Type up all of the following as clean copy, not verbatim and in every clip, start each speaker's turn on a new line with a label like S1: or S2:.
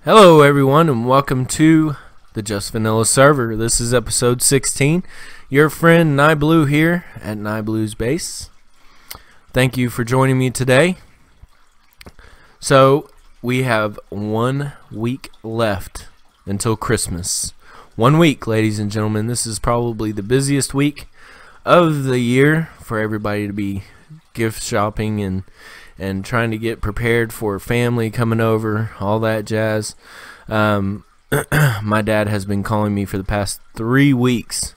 S1: Hello everyone and welcome to the Just Vanilla server. This is episode 16. Your friend Nieblue here at Nieblue's base. Thank you for joining me today. So we have 1 week left until Christmas. 1 week, ladies and gentlemen. This is probably the busiest week of the year for everybody to be gift shopping and trying to get prepared for family coming over, all that jazz. My dad has been calling me for the past 3 weeks,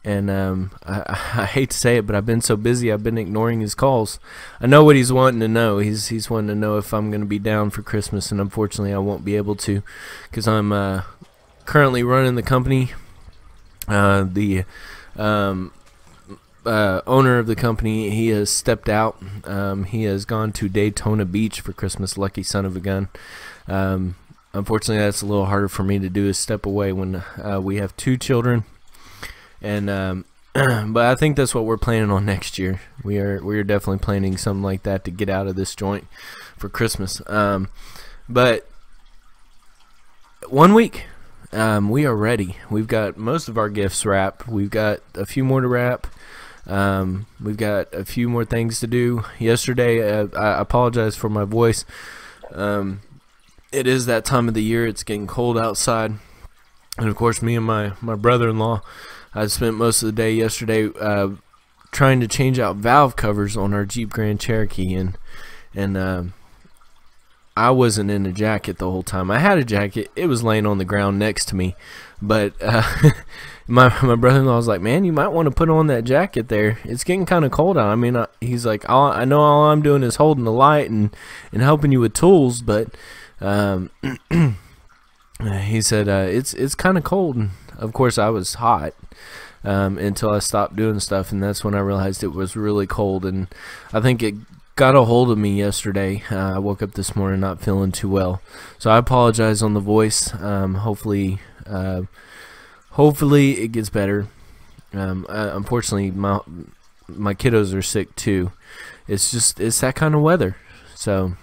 S1: and I hate to say it, but I've been so busy I've been ignoring his calls. I know what he's wanting to know. He's wanting to know if I'm going to be down for Christmas, and unfortunately I won't be able to because I'm currently running the company. The owner of the company, he has stepped out. He has gone to Daytona Beach for Christmas. Lucky son of a gun. Unfortunately, that's a little harder for me to do, is step away when we have 2 children. And but I think that's what we're planning on next year. We are definitely planning something like that to get out of this joint for Christmas. But 1 week. We are ready. We've got most of our gifts wrapped. We've got a few more to wrap. We've got a few more things to do. Yesterday, I apologize for my voice. It is that time of the year. It's getting cold outside, and of course me and my brother-in-law, I spent most of the day yesterday trying to change out valve covers on our Jeep Grand Cherokee, and I wasn't in a jacket the whole time. I had a jacket. It was laying on the ground next to me, but my brother-in-law was like, "Man, you might want to put on that jacket there. It's getting kind of cold out." I mean, he's like, "I know all I'm doing is holding the light and helping you with tools, but he said it's kind of cold." And of course, I was hot until I stopped doing stuff, and that's when I realized it was really cold. And I think it got a hold of me yesterday. I woke up this morning not feeling too well, so I apologize on the voice. Hopefully it gets better. Unfortunately, my kiddos are sick too. It's that kind of weather. So,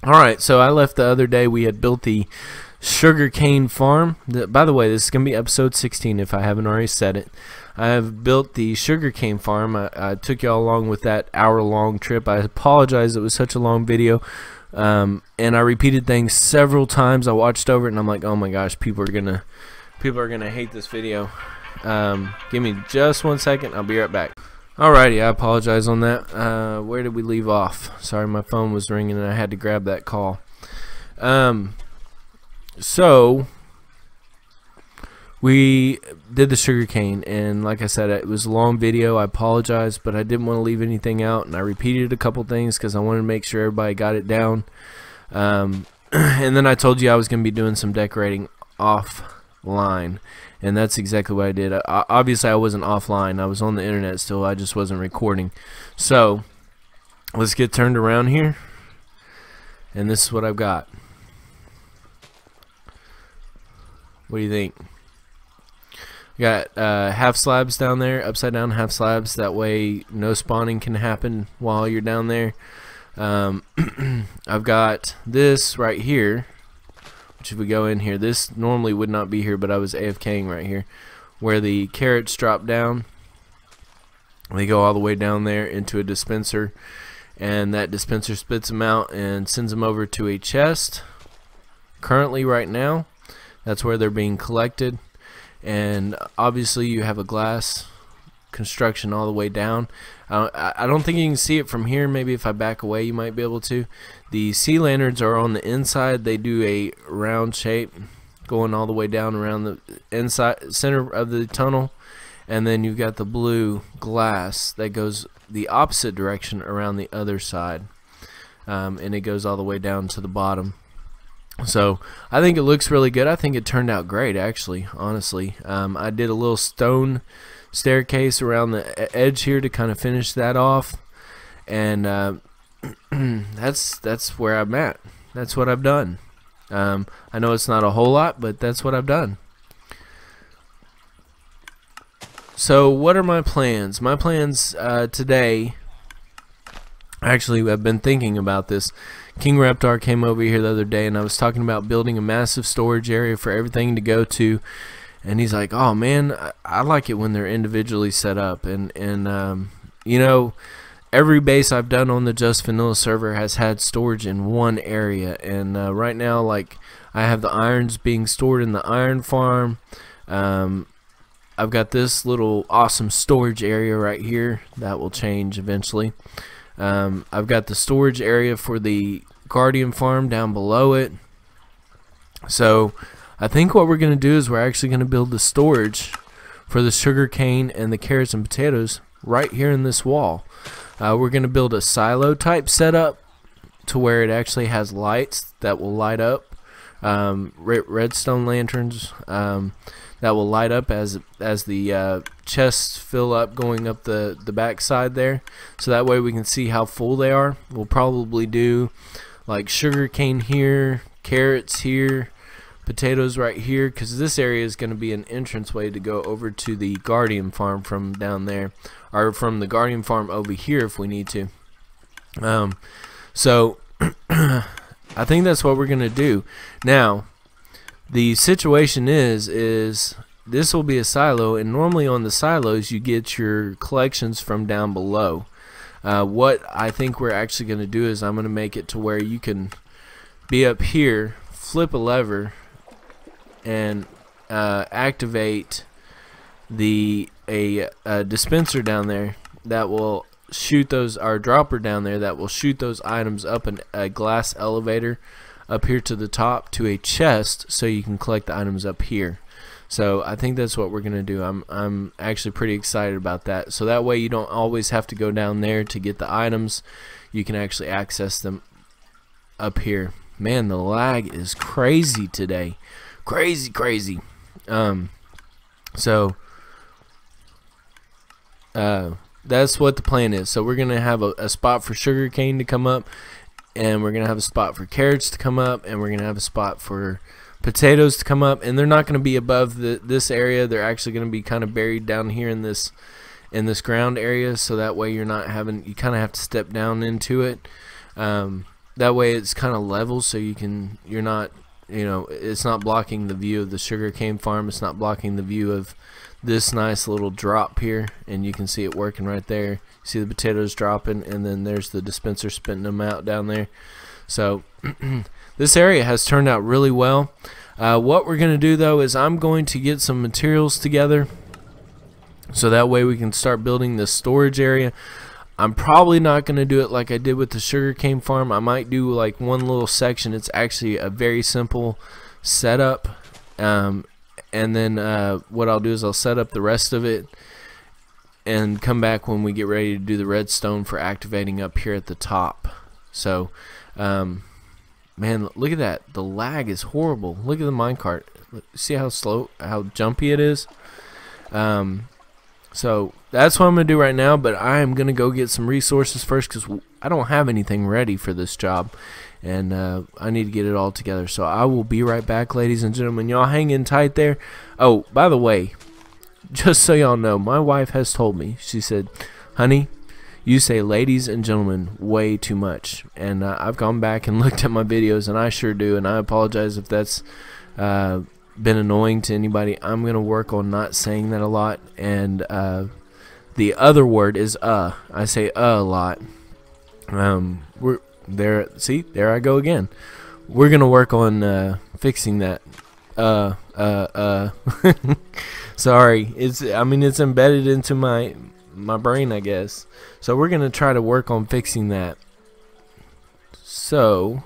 S1: all right. So I left the other day. We had built the sugarcane farm. By the way, this is gonna be episode 16 if I haven't already said it. I have built the sugarcane farm. I took y'all along with that hour-long trip. I apologize. It was such a long video. And I repeated things several times. I watched over it and I'm like, oh my gosh, people are gonna hate this video. Give me just 1 second. I'll be right back. Alrighty, I apologize on that. Where did we leave off? Sorry, my phone was ringing and I had to grab that call. So we did the sugarcane, and like I said, it was a long video. I apologize, but I didn't want to leave anything out, and I repeated a couple things because I wanted to make sure everybody got it down. And then I told you I was going to be doing some decorating offline, and that's exactly what I did. Obviously, I wasn't offline. I was on the internet still. I just wasn't recording. So let's get turned around here, and this is what I've got. What do you think? Got half slabs down there, upside down half slabs. That way no spawning can happen while you're down there. I've got this right here, which if we go in here, this normally would not be here, but I was AFKing right here, where the carrots drop down. They go all the way down there into a dispenser, and that dispenser spits them out and sends them over to a chest. Currently right now, that's where they're being collected. And obviously you have a glass construction all the way down. I don't think you can see it from here. Maybe if I back away you might be able to. The sea lanterns are on the inside. They do a round shape going all the way down around the inside center of the tunnel. And then you've got the blue glass that goes the opposite direction around the other side. And it goes all the way down to the bottom. So I think it looks really good. I think it turned out great, actually, honestly. I did a little stone staircase around the edge here to kind of finish that off, and that's where I'm at. That's what I've done. I know it's not a whole lot, but that's what I've done. So what are my plans? My plans today, actually I've been thinking about this King Reptar came over here the other day, and I was talking about building a massive storage area for everything to go to, and he's like, oh man, I like it when they're individually set up. And you know, every base I've done on the Just Vanilla server has had storage in one area, and right now, like, I have the irons being stored in the iron farm. I've got this little awesome storage area right here that will change eventually. I've got the storage area for the Guardian farm down below it. So I think what we're going to do is we're actually going to build the storage for the sugar cane and the carrots and potatoes right here in this wall. We're going to build a silo type setup to where it actually has lights that will light up, redstone lanterns that will light up as the chests fill up going up the back side there, so that way we can see how full they are. We'll probably do like sugar cane here, carrots here, potatoes right here, because this area is going to be an entranceway to go over to the Guardian farm from down there, or from the Guardian farm over here if we need to. So I think that's what we're going to do. Now, the situation is this will be a silo, and normally on the silos you get your collections from down below. What I think we're actually going to do is I'm going to make it to where you can be up here, flip a lever, and activate a dispenser down there that will shoot those, our dropper down there that will shoot those items up in a glass elevator up here to the top to a chest, so you can collect the items up here. So I think that's what we're gonna do. I'm actually pretty excited about that. So that way you don't always have to go down there to get the items. You can actually access them up here. Man, the lag is crazy today. Crazy. That's what the plan is. So we're gonna have a spot for sugar cane to come up, and we're gonna have a spot for carrots to come up, and we're gonna have a spot for potatoes to come up, and they're not gonna be above this area. They're actually gonna be kind of buried down here in this ground area, so that way you're not having, you kind of have to step down into it. That way it's kind of level, so you're not, you know, it's not blocking the view of the sugar cane farm. It's not blocking the view of this nice little drop here, and you can see it working right there. See the potatoes dropping, and then there's the dispenser spitting them out down there. So this area has turned out really well. What we're going to do though is I'm going to get some materials together, so that way we can start building this storage area. I'm probably not going to do it like I did with the sugarcane farm. I might do like one little section. It's actually a very simple setup, and then what I'll do is I'll set up the rest of it and come back when we get ready to do the redstone for activating up here at the top. So man, look at that. The lag is horrible. Look at the minecart. See how slow, how jumpy it is? So that's what I'm going to do right now, but I am going to go get some resources first, because I don't have anything ready for this job, and I need to get it all together. So I will be right back, ladies and gentlemen. Y'all hang in tight there. Oh, by the way, just so y'all know, my wife has told me, she said, honey, you say ladies and gentlemen way too much. And I've gone back and looked at my videos, and I sure do, and I apologize if that's been annoying to anybody. I'm going to work on not saying that a lot. And the other word is I say a lot. We're there. See, there I go again. We're going to work on fixing that. Sorry, it's embedded into my brain, I guess. So we're gonna try to work on fixing that. So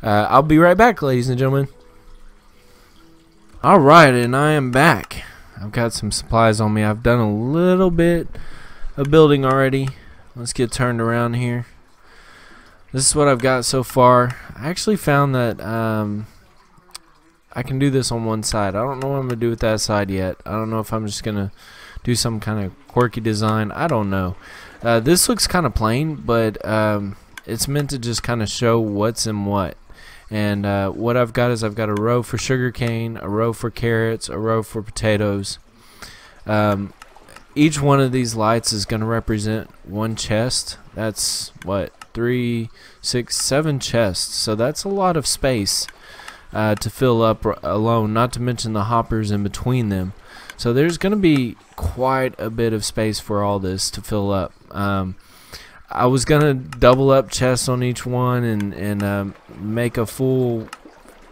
S1: I'll be right back, ladies and gentlemen. Alright, and I am back. I've got some supplies on me. I've done a little bit of building already. Let's get turned around here. This is what I've got so far. I actually found that I can do this on one side. I don't know what I'm going to do with that side yet. I don't know if I'm just going to do some kind of quirky design. I don't know. This looks kind of plain, but it's meant to just kind of show what's in what. And what I've got is I've got a row for sugarcane, a row for carrots, a row for potatoes. Each one of these lights is going to represent one chest. That's what, 3, 6, 7 chests. So that's a lot of space to fill up alone, not to mention the hoppers in between them. So there's going to be quite a bit of space for all this to fill up. I was going to double up chests on each one and make a full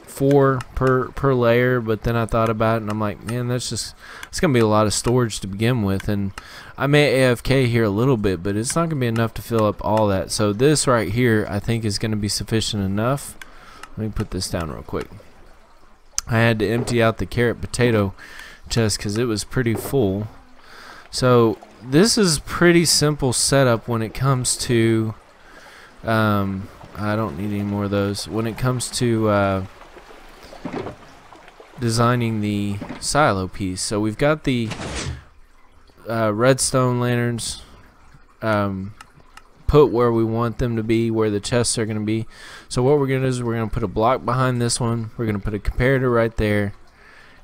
S1: 4 per layer, but then I thought about it and I'm like, man, it's gonna be a lot of storage to begin with, and I may AFK here a little bit, but it's not gonna be enough to fill up all that. So this right here I think is gonna be sufficient enough. Let me put this down real quick. I had to empty out the carrot potato chest because it was pretty full. So this is pretty simple setup when it comes to I don't need any more of those. When it comes to designing the silo piece. So we've got the redstone lanterns put where we want them to be, where the chests are going to be. So what we're going to do is we're going to put a block behind this one, we're going to put a comparator right there,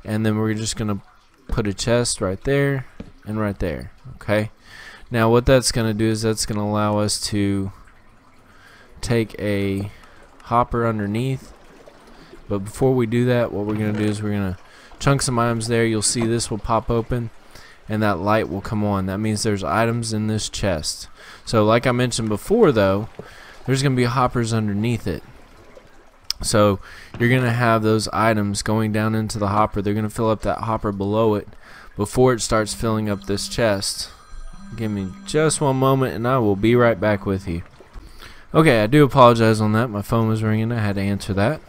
S1: and then we're just going to put a chest right there and right there. Okay, now what that's going to do is that's going to allow us to take a hopper underneath. But before we do that, what we're going to do is we're going to chunk some items there. You'll see this will pop open and that light will come on. That means there's items in this chest. So like I mentioned before though, there's going to be hoppers underneath it. So you're going to have those items going down into the hopper. They're going to fill up that hopper below it before it starts filling up this chest. Give me just one moment and I will be right back with you. Okay, I do apologize on that. My phone was ringing. I had to answer that.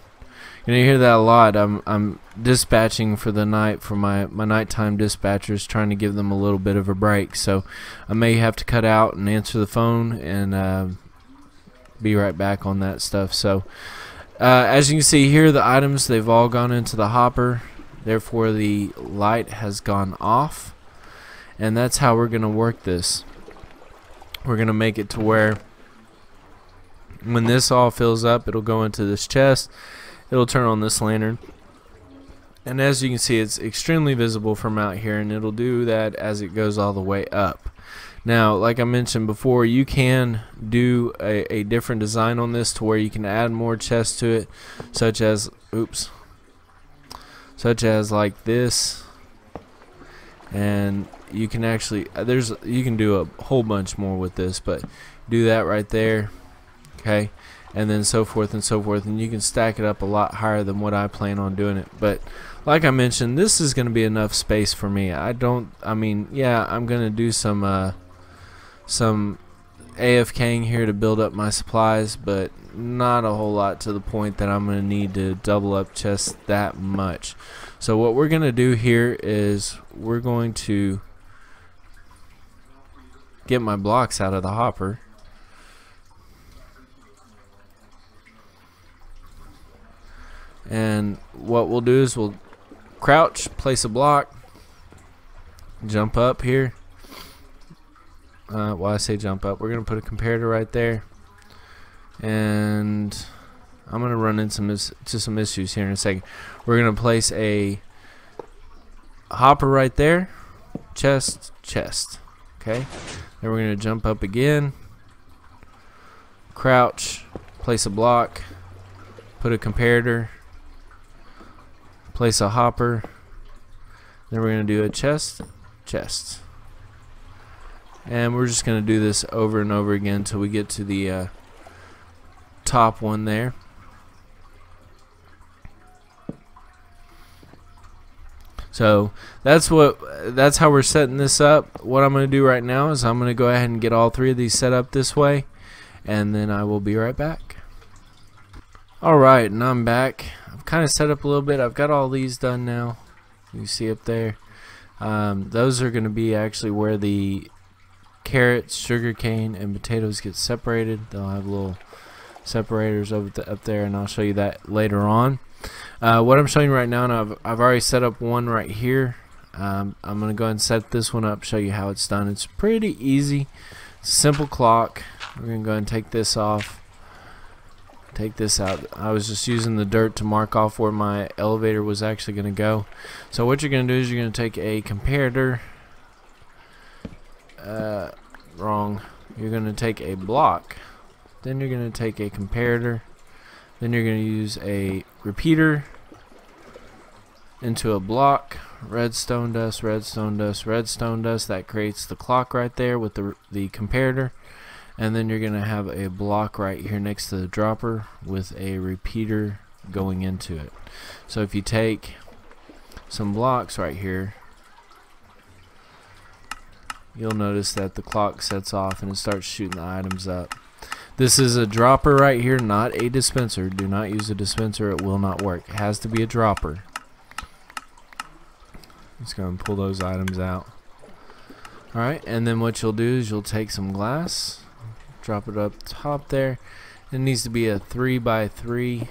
S1: You're gonna hear that a lot. I'm dispatching for the night for my nighttime dispatchers, trying to give them a little bit of a break. So I may have to cut out and answer the phone and be right back on that stuff. So as you can see here, the items, they've all gone into the hopper. Therefore, the light has gone off, and that's how we're gonna work this. We're gonna make it to where when this all fills up, it'll go into this chest. It'll turn on this lantern, and as you can see, it's extremely visible from out here, and it'll do that as it goes all the way up. Now, like I mentioned before, you can do a different design on this to where you can add more chests to it, such as like this, and you can actually you can do a whole bunch more with this, but do that right there, okay, and then so forth and so forth, and you can stack it up a lot higher than what I plan on doing it. But like I mentioned, this is going to be enough space for me. I mean, yeah, I'm going to do some AFKing here to build up my supplies, but not a whole lot to the point that I'm going to need to double up chests that much. So what we're going to do here is we're going to get my blocks out of the hopper. And what we'll do is we'll crouch, place a block, jump up here. Well, I say jump up. We're going to put a comparator right there. And I'm going to run into some issues here in a second. We're going to place a hopper right there. Chest, chest. Okay. Then we're going to jump up again. Crouch, place a block, put a comparator, place a hopper, then we're going to do a chest, chest, and we're just going to do this over and over again until we get to the top one there. So that's how we're setting this up. What I'm going to do right now is I'm going to go ahead and get all three of these set up this way, and then I will be right back. Alright, and I'm back. I've kind of set up a little bit. I've got all these done now. You see up there. Those are going to be actually where the carrots, sugarcane, and potatoes get separated. They'll have little separators up there, and I'll show you that later on. What I'm showing you right now, and I've already set up one right here. I'm going to go ahead and set this one up, show you how it's done. It's pretty easy. It's a simple clock. We're going to go ahead and take this off. Take this out. I was just using the dirt to mark off where my elevator was actually going to go. So what you're going to do is you're going to take a comparator. Wrong. You're going to take a block. Then you're going to take a comparator. Then you're going to use a repeater into a block. Redstone dust, redstone dust, redstone dust. That creates the clock right there with the comparator. And then you're going to have a block right here next to the dropper with a repeater going into it. So if you take some blocks right here, you'll notice that the clock sets off and it starts shooting the items up. This is a dropper right here, not a dispenser. Do not use a dispenser, it will not work. It has to be a dropper. Just going to pull those items out. Alright, and then what you'll do is you'll take some glass, drop it up top there. It needs to be a 3x3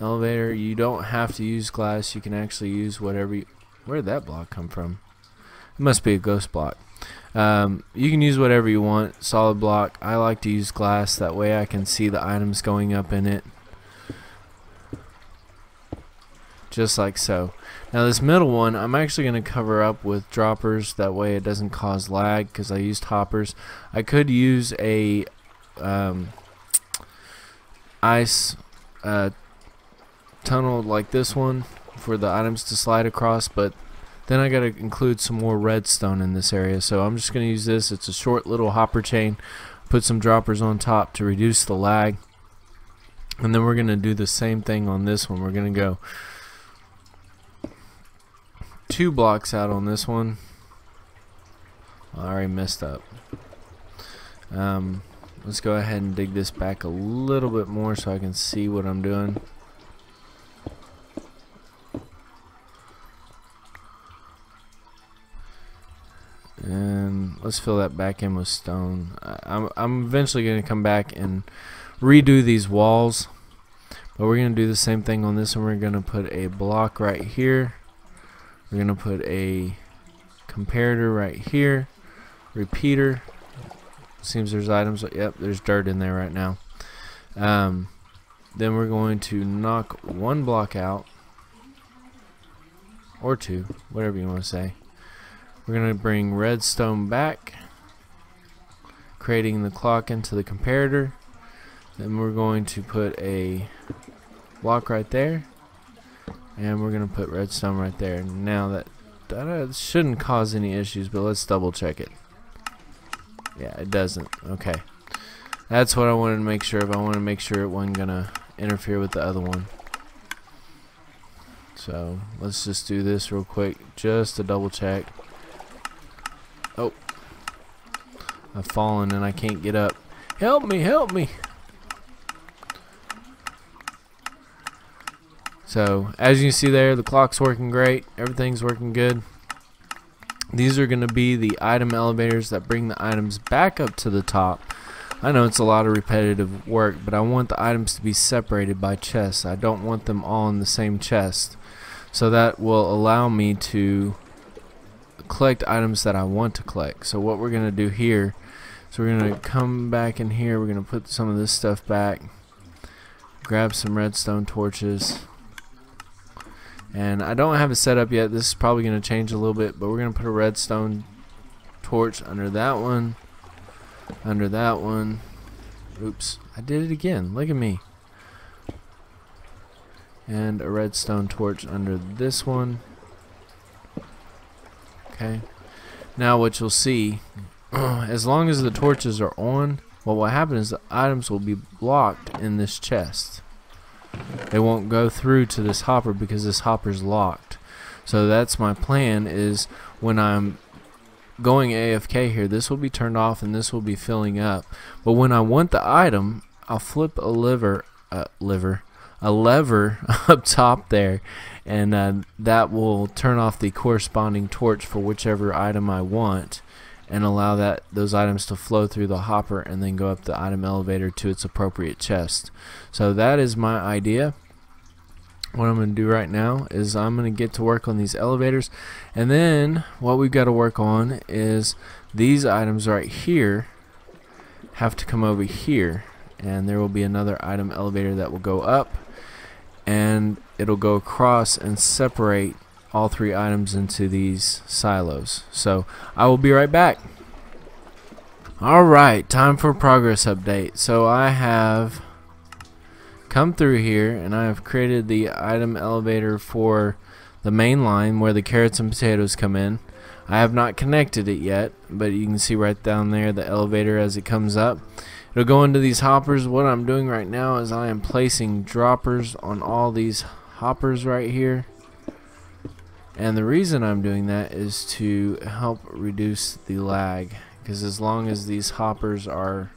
S1: elevator. You don't have to use glass, you can actually use whatever you... Where did that block come from? It must be a ghost block. You can use whatever you want, solid block. I like to use glass, that way I can see the items going up in it. Just like so. Now this middle one I'm actually going to cover up with droppers, that way it doesn't cause lag because I used hoppers. I could use a ice tunnel like this one for the items to slide across, but then I got to include some more redstone in this area, so I'm just going to use this. It's a short little hopper chain. Put some droppers on top to reduce the lag, and then we're going to do the same thing on this one. We're going to go 2 blocks out on this one. I already messed up. Let's go ahead and dig this back a little bit more so I can see what I'm doing. And let's fill that back in with stone. I'm eventually going to come back and redo these walls, but we're going to do the same thing on this one. We're going to put a block right here. We're going to put a comparator right here, repeater. Seems there's items. Yep, there's dirt in there right now. Then we're going to knock 1 block out, or 2, whatever you want to say. We're going to bring redstone back, creating the clock into the comparator. Then we're going to put a block right there, and we're going to put redstone right there. Now that shouldn't cause any issues, but let's double check it. Yeah, it doesn't. Okay, that's what I wanted to make sure of. I wanted to make sure it wasn't going to interfere with the other one. So let's just do this real quick just to double check. Oh, I've fallen and I can't get up. Help me, help me. So as you can see there, the clock's working great, everything's working good. These are going to be the item elevators that bring the items back up to the top. I know it's a lot of repetitive work, but I want the items to be separated by chests. I don't want them all in the same chest. So that will allow me to collect items that I want to collect. So what we're going to do here is we're going to come back in here. We're going to put some of this stuff back, grab some redstone torches, and I don't have it set up yet. This is probably going to change a little bit, but we're going to put a redstone torch under that one, under that one. Oops, I did it again. Look at me. And a redstone torch under this one. Okay, now what you'll see, as long as the torches are on, what will happen is the items will be blocked in this chest. They won't go through to this hopper because this hopper's locked. So that's my plan, is when I'm going AFK here, this will be turned off and this will be filling up. But when I want the item, I'll flip a lever up top there, and that will turn off the corresponding torch for whichever item I want, and allow those items to flow through the hopper and then go up the item elevator to its appropriate chest. So that is my idea. What I'm going to do right now is I'm going to get to work on these elevators, and then what we've got to work on is these items right here have to come over here, and there will be another item elevator that will go up, and it'll go across and separate all 3 items into these silos. So I will be right back. Alright, time for progress update. So I have come through here and I have created the item elevator for the main line where the carrots and potatoes come in. I have not connected it yet, but you can see right down there the elevator as it comes up. It'll go into these hoppers. What I'm doing right now is I am placing droppers on all these hoppers right here. And the reason I'm doing that is to help reduce the lag. Because as long as these hoppers are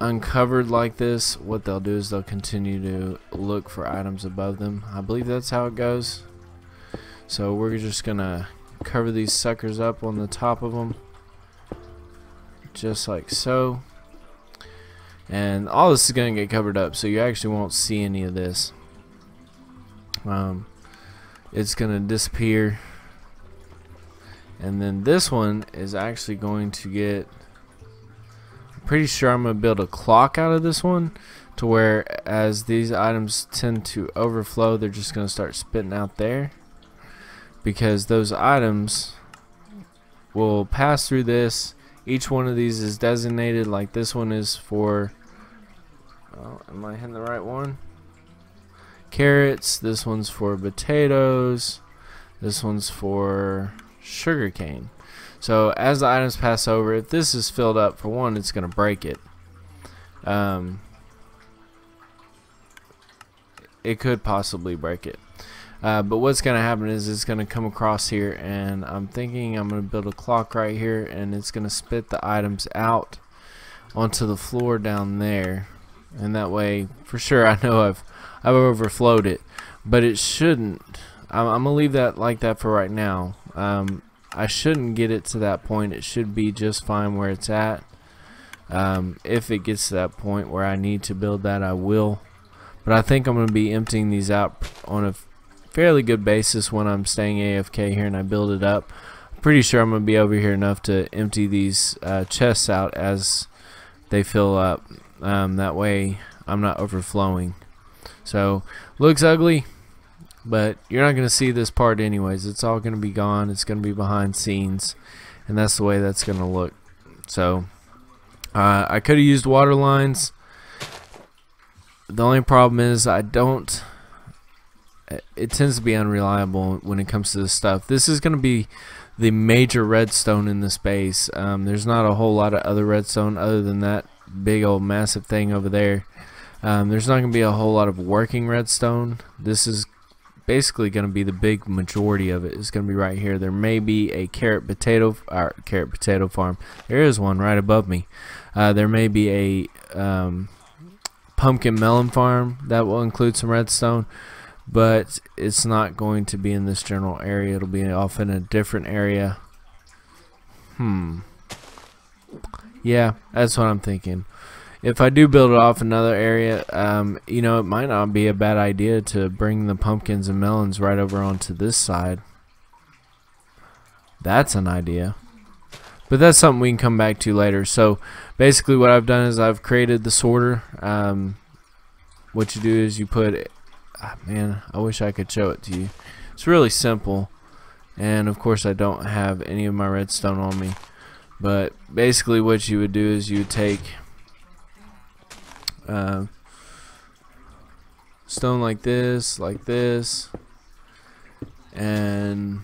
S1: uncovered like this, what they'll do is they'll continue to look for items above them. I believe that's how it goes. So we're just gonna cover these suckers up on the top of them, just like so. And all this is gonna get covered up, so you actually won't see any of this. It's gonna disappear. And then this one is actually going to get, I'm pretty sure I'm going to build a clock out of this one, to where as these items tend to overflow, they're just going to start spitting out there, because those items will pass through this. Each one of these is designated, like this one is for, oh, am I hitting the right one? Carrots. This one's for potatoes. This one's for sugarcane. So as the items pass over, if this is filled up, for one, it's going to break it. It could possibly break it. But what's going to happen is it's going to come across here, and I'm thinking I'm going to build a clock right here, and it's going to spit the items out onto the floor down there. And that way, for sure, I know I've overflowed it, but it shouldn't. I'm going to leave that like that for right now. I shouldn't get it to that point. It should be just fine where it's at. If it gets to that point where I need to build that, I will. But I think I'm going to be emptying these out on a fairly good basis when I'm staying AFK here and I build it up. I'm pretty sure I'm going to be over here enough to empty these chests out as they fill up. That way I'm not overflowing. So, looks ugly, but you're not going to see this part anyways. It's all going to be gone. It's going to be behind scenes, and that's the way that's going to look. So I could have used water lines. The only problem is it tends to be unreliable when it comes to this stuff. This is going to be the major redstone in this base. There's not a whole lot of other redstone other than that big old massive thing over there. There's not going to be a whole lot of working redstone. This is basically going to be the big majority of it. Is going to be right here. There may be a carrot potato farm. There is one right above me. There may be a pumpkin melon farm that will include some redstone, but it's not going to be in this general area. It'll be off in a different area. Yeah, that's what I'm thinking. If I do build it off another area, you know, it might not be a bad idea to bring the pumpkins and melons right over onto this side. That's an idea. But that's something we can come back to later. So basically what I've done is I've created the sorter. What you do is you put, man, I wish I could show it to you. It's really simple. And of course I don't have any of my redstone on me. But basically what you would do is you would take stone like this, and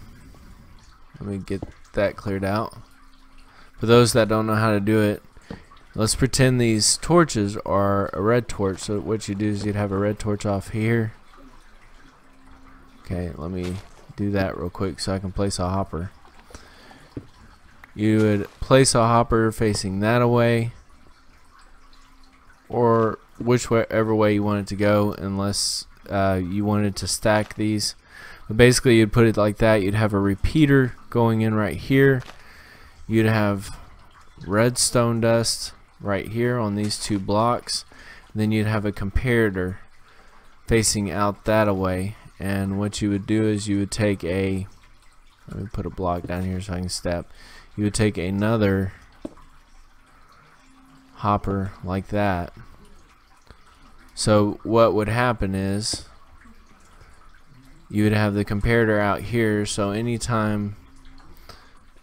S1: let me get that cleared out. For those that don't know how to do it, let's pretend these torches are a red torch. So what you do is you'd have a red torch off here. Okay, let me do that real quick so I can place a hopper. You would place a hopper facing that away, or whichever way you want it to go, unless you wanted to stack these. But basically you'd put it like that. You'd have a repeater going in right here. You'd have redstone dust right here on these two blocks. Then you'd have a comparator facing out that away. And what you would do is you would take a, let me put a block down here so I can step. You would take another hopper like that. So what would happen is you would have the comparator out here, so anytime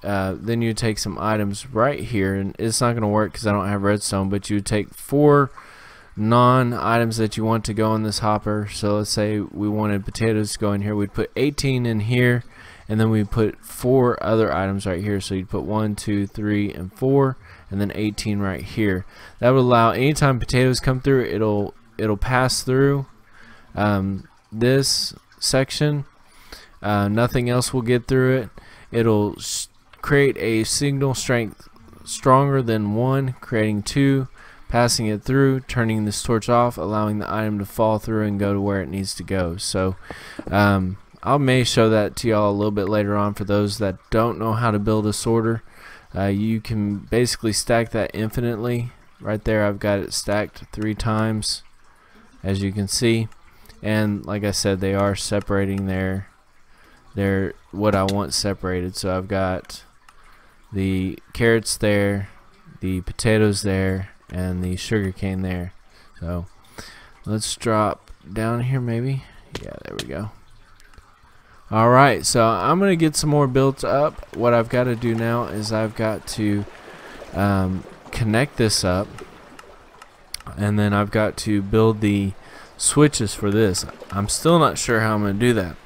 S1: then you take some items right here, and it's not going to work because I don't have redstone, but you take 4 non-items that you want to go in this hopper. So let's say we wanted potatoes to go in here, we'd put 18 in here, and then we put 4 other items right here. So you'd put 1, 2, 3, and 4, and then 18 right here. That would allow anytime potatoes come through, it'll pass through this section. Nothing else will get through it. It'll create a signal strength stronger than 1, creating 2, passing it through, turning this torch off, allowing the item to fall through and go to where it needs to go. So I may show that to y'all a little bit later on for those that don't know how to build a sorter. You can basically stack that infinitely. Right there I've got it stacked 3 times, as you can see, and like I said, they are separating their what I want separated. So I've got the carrots there, the potatoes there, and the sugarcane there. So let's drop down here maybe. Yeah, there we go. Alright, so I'm gonna get some more built up. What I've got to do now is I've got to connect this up, and then I've got to build the switches for this. I'm still not sure how I'm gonna do that,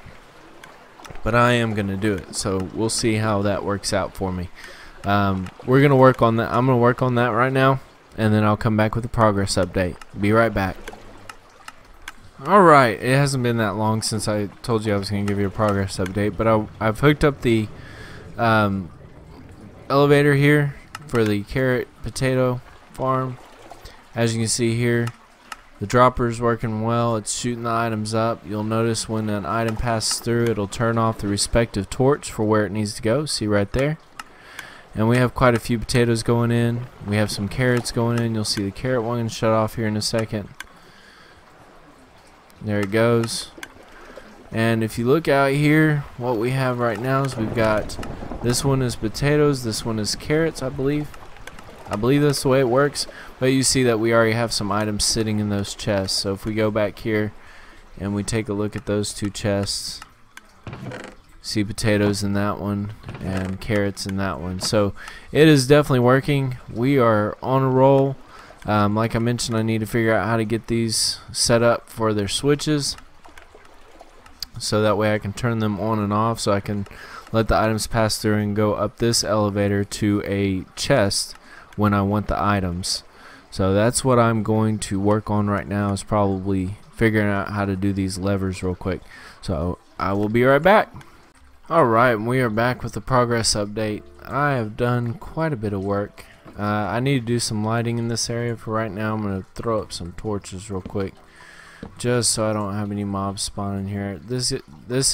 S1: but I am gonna do it. So we'll see how that works out for me. We're gonna work on that. I'm gonna work on that right now, and then I'll come back with a progress update. Be right back. Alright, it hasn't been that long since I told you I was going to give you a progress update, but I've hooked up the elevator here for the carrot potato farm. As you can see here, the dropper's working well. It's shooting the items up. You'll notice when an item passes through, it'll turn off the respective torch for where it needs to go. See right there? And we have quite a few potatoes going in. We have some carrots going in. You'll see the carrot one shut off here in a second. There it goes. And if you look out here, what we have right now is we've got, this one is potatoes, this one is carrots, I believe that's the way it works. But you see that we already have some items sitting in those chests. So if we go back here and we take a look at those 2 chests, see potatoes in that one and carrots in that one. So it is definitely working. We are on a roll. Like I mentioned, I need to figure out how to get these set up for their switches, so that way I can turn them on and off, so I can let the items pass through and go up this elevator to a chest when I want the items. So that's what I'm going to work on right now, is probably figuring out how to do these levers real quick. So I will be right back. Alright, we are back with the progress update. I have done quite a bit of work. I need to do some lighting in this area. For right now, I'm going to throw up some torches real quick, just so I don't have any mobs spawning here. This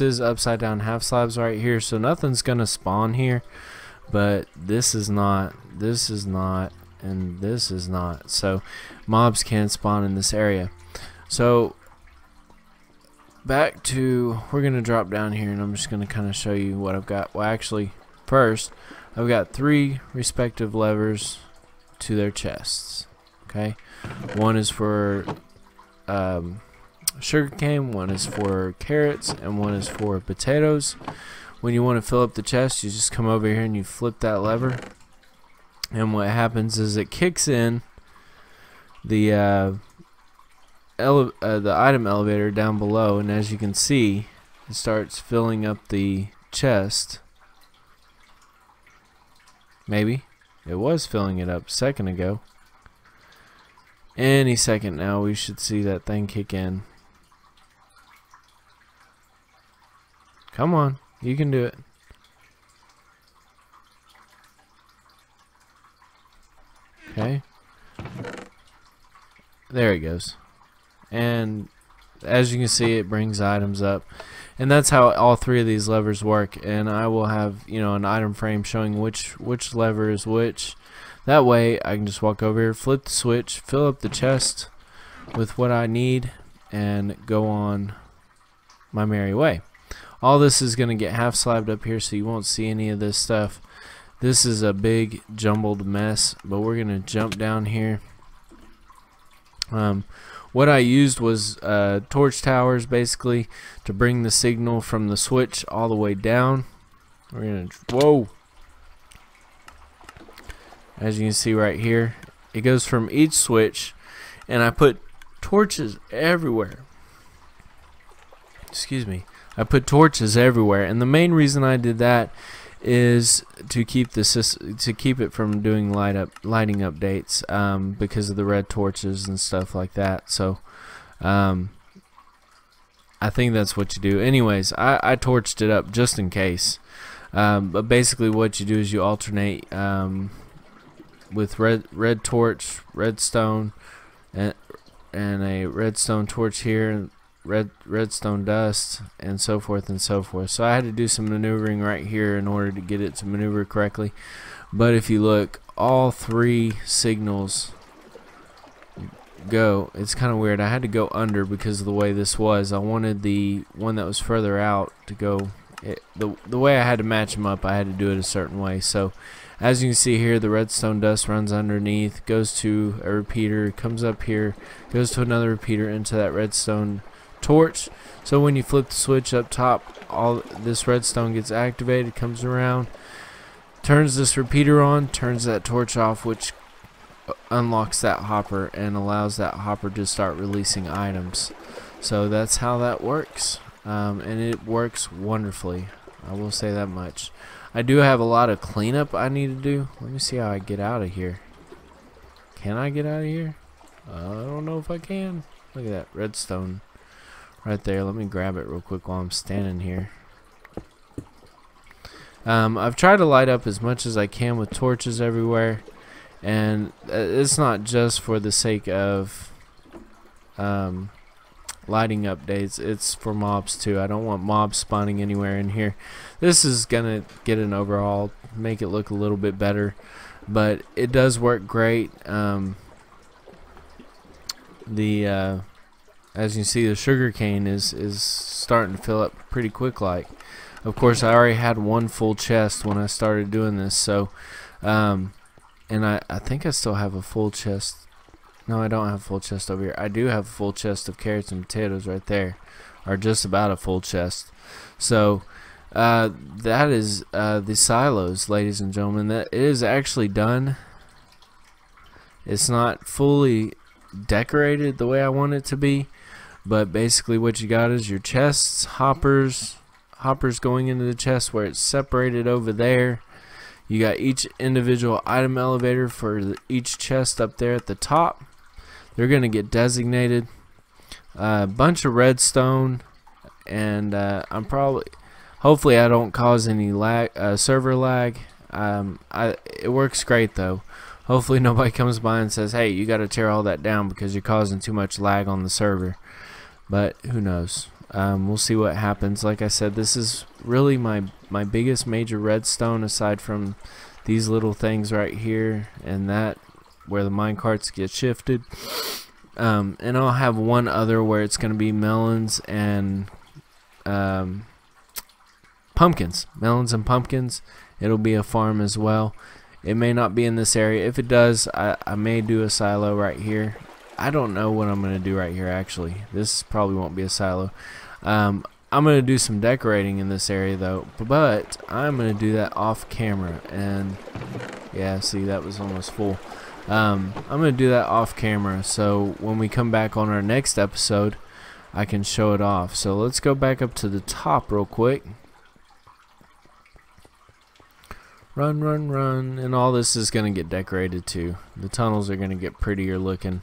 S1: is upside down half slabs right here, so nothing's going to spawn here, but this is not, and this is not. So mobs can spawn in this area. So back to, we're going to drop down here, and I'm just going to kind of show you what I've got. Well, actually, first, I've got 3 respective levers to their chests. Okay, one is for sugarcane, one is for carrots, and one is for potatoes. When you want to fill up the chest, you just come over here and you flip that lever, and what happens is it kicks in the item elevator down below, and as you can see, it starts filling up the chest. Maybe it was filling it up a second ago. Any second now we should see that thing kick in. Come on, you can do it. Okay, there it goes. And as you can see, it brings items up. And that's how all 3 of these levers work. And I will have, you know, an item frame showing which lever is which. That way I can just walk over here, flip the switch, fill up the chest with what I need, and go on my merry way. All this is going to get half slabbed up here, so you won't see any of this stuff. This is a big jumbled mess, but we're going to jump down here. What I used was torch towers, basically, to bring the signal from the switch all the way down. We're gonna, whoa, as you can see right here. It goes from each switch, and I put torches everywhere. Excuse me. I put torches everywhere, and the main reason I did that is to keep it from doing lighting updates, because of the red torches and stuff like that. So I think that's what you do. Anyways, I torched it up just in case. But basically what you do is you alternate with red torch, redstone, and a redstone torch here, and redstone dust, and so forth and so forth. So I had to do some maneuvering right here in order to get it to maneuver correctly. But if you look, all three signals go. It's kind of weird. I had to go under because of the way this was. I wanted the one that was further out to go. The way I had to match them up, I had to do it a certain way. So as you can see here, the redstone dust runs underneath, goes to a repeater, comes up here, goes to another repeater, into that redstone torch. So when you flip the switch up top, all this redstone gets activated, comes around, turns this repeater on, turns that torch off, which unlocks that hopper and allows that hopper to start releasing items. So that's how that works, and it works wonderfully, I will say that much. I do have a lot of cleanup I need to do. Let me see how I get out of here. Can I get out of here? I don't know if I can. Look at that redstone right there. Let me grab it real quick while I'm standing here. I've tried to light up as much as I can with torches everywhere, and it's not just for the sake of lighting updates, it's for mobs too. I don't want mobs spawning anywhere in here. This is gonna get an overhaul, make it look a little bit better, but it does work great. As you can see, the sugar cane is starting to fill up pretty quick. Like, of course, I already had one full chest when I started doing this, so and I think I still have a full chest. No, I don't have a full chest over here. I do have a full chest of carrots and potatoes right there, or just about a full chest. So that is the silos, ladies and gentlemen. That is actually done. It's not fully decorated the way I want it to be, but basically what you got is your chests, hoppers going into the chest where it's separated over there. You got each individual item elevator for each chest up there at the top. They're going to get designated. A bunch of redstone, and hopefully I don't cause any lag, server lag. It works great though. Hopefully nobody comes by and says, hey, you got to tear all that down because you're causing too much lag on the server. But who knows? We'll see what happens. Like I said, this is really my biggest major redstone, aside from these little things right here and that where the minecarts get shifted. And I'll have one other where it's going to be melons and pumpkins. Melons and pumpkins. It'll be a farm as well. It may not be in this area. If it does, I may do a silo right here. I don't know what I'm going to do right here, actually. This probably won't be a silo. I'm going to do some decorating in this area though, but I'm going to do that off camera. And yeah, see, that was almost full. I'm going to do that off camera, so when we come back on our next episode, I can show it off. So let's go back up to the top real quick. Run, run, run. And all this is going to get decorated too. The tunnels are going to get prettier looking.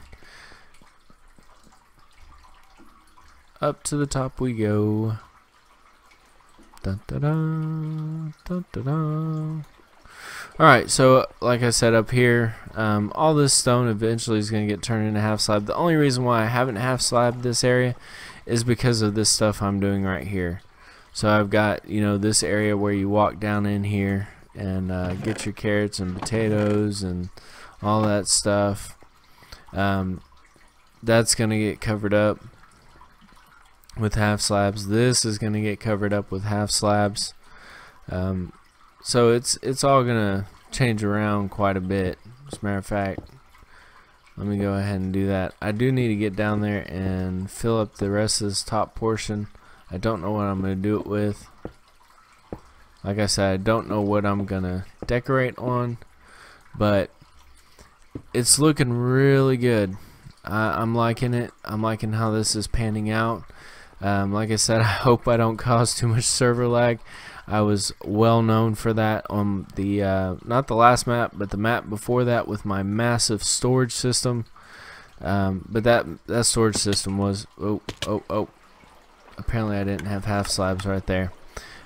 S1: Up to the top we go. Dun, dun, dun, dun, dun, dun. Alright, so like I said up here, all this stone eventually is going to get turned into half slab. The only reason why I haven't half slabbed this area is because of this stuff I'm doing right here. So I've got, you know, this area where you walk down in here and get your carrots and potatoes and all that stuff. That's going to get covered up with half slabs. This is going to get covered up with half slabs. So it's all gonna change around quite a bit. As a matter of fact, let me go ahead and do that. I do need to get down there and fill up the rest of this top portion. I don't know what I'm gonna do it with. Like I said, I don't know what I'm gonna decorate on, but it's looking really good. I'm liking it. I'm liking how this is panning out. Like I said, I hope I don't cause too much server lag. I was well known for that on the not the last map, but the map before that with my massive storage system. But that storage system was apparently I didn't have half slabs right there.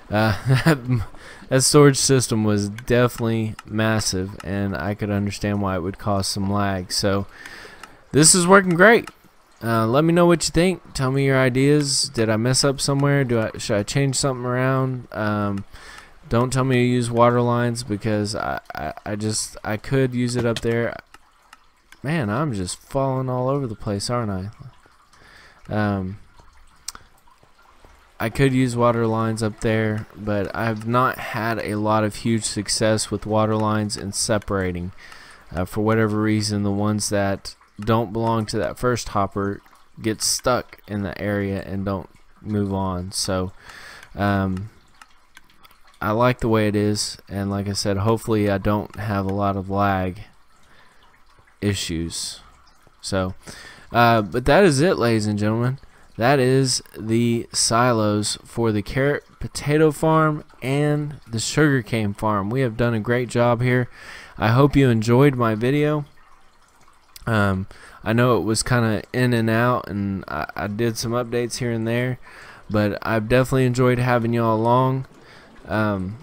S1: That storage system was definitely massive, and I could understand why it would cause some lag. So this is working great. Let me know what you think. Tell me your ideas. Did I mess up somewhere? Should I change something around? Don't tell me to use water lines, because I could use it up there. Man, I'm just falling all over the place, aren't I? I could use water lines up there, but I've not had a lot of huge success with water lines and separating. For whatever reason, the ones that don't belong to that first hopper get stuck in the area and don't move on. So I like the way it is, and like I said, hopefully I don't have a lot of lag issues. So but that is it, ladies and gentlemen. That is the silos for the carrot potato farm and the sugarcane farm. We have done a great job here. I hope you enjoyed my video. I know it was kind of in and out, and I did some updates here and there, but I've definitely enjoyed having y'all along.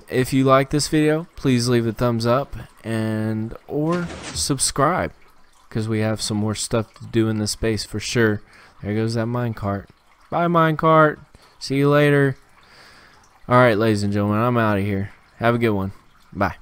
S1: If you like this video, please leave a thumbs up or subscribe, because we have some more stuff to do in this space for sure. There goes that minecart. Bye, minecart. See you later. Alright, ladies and gentlemen, I'm out of here. Have a good one. Bye.